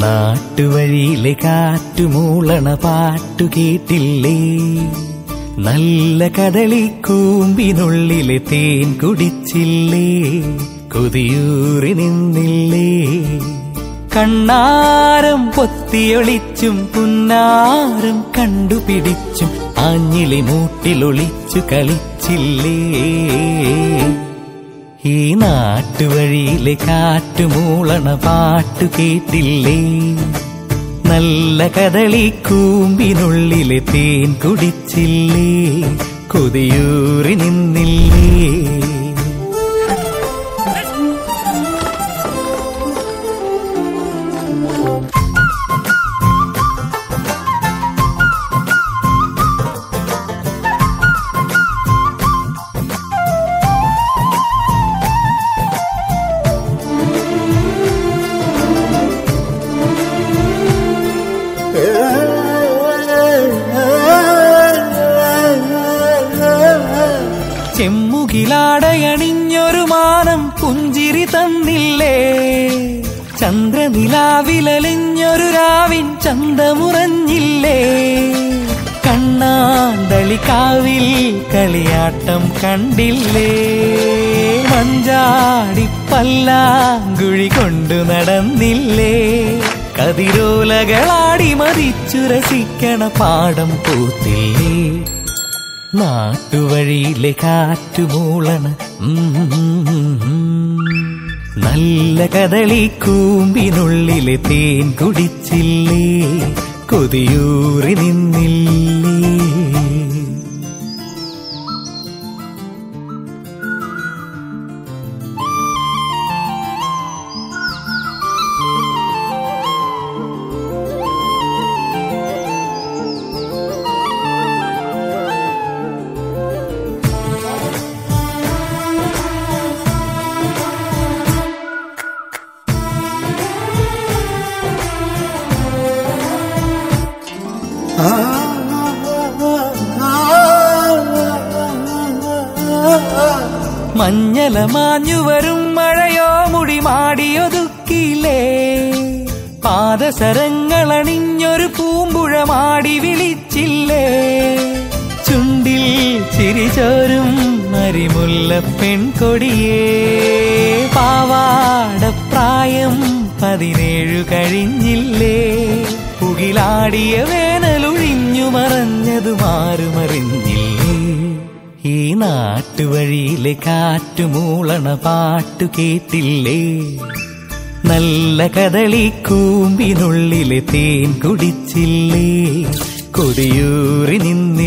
നാട്ടുവഴിയിലെ കാറ്റുമൂളണ പാട്ടു കേട്ടില്ലേ? നല്ല കദളിക്കൂമ്പിനുള്ളിലെ തേൻ കുടിച്ചില്ലേ? കൊതിയൂറി നിന്നില്ലേ? കണ്ണാരം പൊത്തിയൊളിച്ചും പുന്നാരം കണ്ടുപിടിച്ചും ആഞ്ഞിലി മൂട്ടിലൊളിച്ചു കളിച്ചില്ലേ? ഈ നാട്ടുവഴിയിലെ കാറ്റുമൂളണ പാട്ടു കേട്ടില്ലേ? നല്ല കദളിക്കൂമ്പിനുള്ളിലെ തേൻ കുടിച്ചില്ലേ? കൊതിയൂറി നിന്നില്ലേ? ചെമ്മുകിലാടയണിഞ്ഞൊരു മാനം പുഞ്ചിരി തന്നില്ലേ? ചന്ദ്രനിലാവിലലിഞ്ഞൊരു രാവിൻ ചന്തമുറഞ്ഞില്ലേ? കണ്ണാന്തളിക്കാവിൽ കളിയാട്ടം കണ്ടില്ലേ? മഞ്ചാടി പല്ലാങ്കുഴി കൊണ്ടു നടന്നില്ലേ? കതിരോലകളാടി മതിച്ചു രസിക്കണ പാടം പൂത്തില്ലേ? നാട്ടുവഴിയിലെ കാറ്റുമൂളണ നല്ല കദളിക്കൂമ്പിനുള്ളിലെ തേൻ കുടിച്ചില്ലേ? കൊതിയൂറി നിന്നില്ലേ? മഞ്ഞല മാഞ്ഞു വരും മഴയോ മുടി മാടിയൊതുക്കില്ലേ? പാദസരങ്ങളണിഞ്ഞൊരു പൂമ്പുഴ മാടി വിളിച്ചില്ലേ? ചുണ്ടിൽ ചിരിചോരും മരിമുല്ല പെൺകൊടിയേ, പാവാടപ്രായം 17 കഴിഞ്ഞില്ലേ? പുകിലാടിയ വേനലൊഴിഞ്ഞു മറഞ്ഞതു മാറുമറിഞ്ഞില്ലേ? ഈ നാട്ടുവഴിയിലെ കാറ്റുമൂളണ പാട്ടു കേട്ടില്ലേ? നല്ല കദളിക്കൂമ്പിനുള്ളിലെ തേൻ കുടിച്ചില്ലേ? കൊതിയൂറി നിന്നില്ലേ?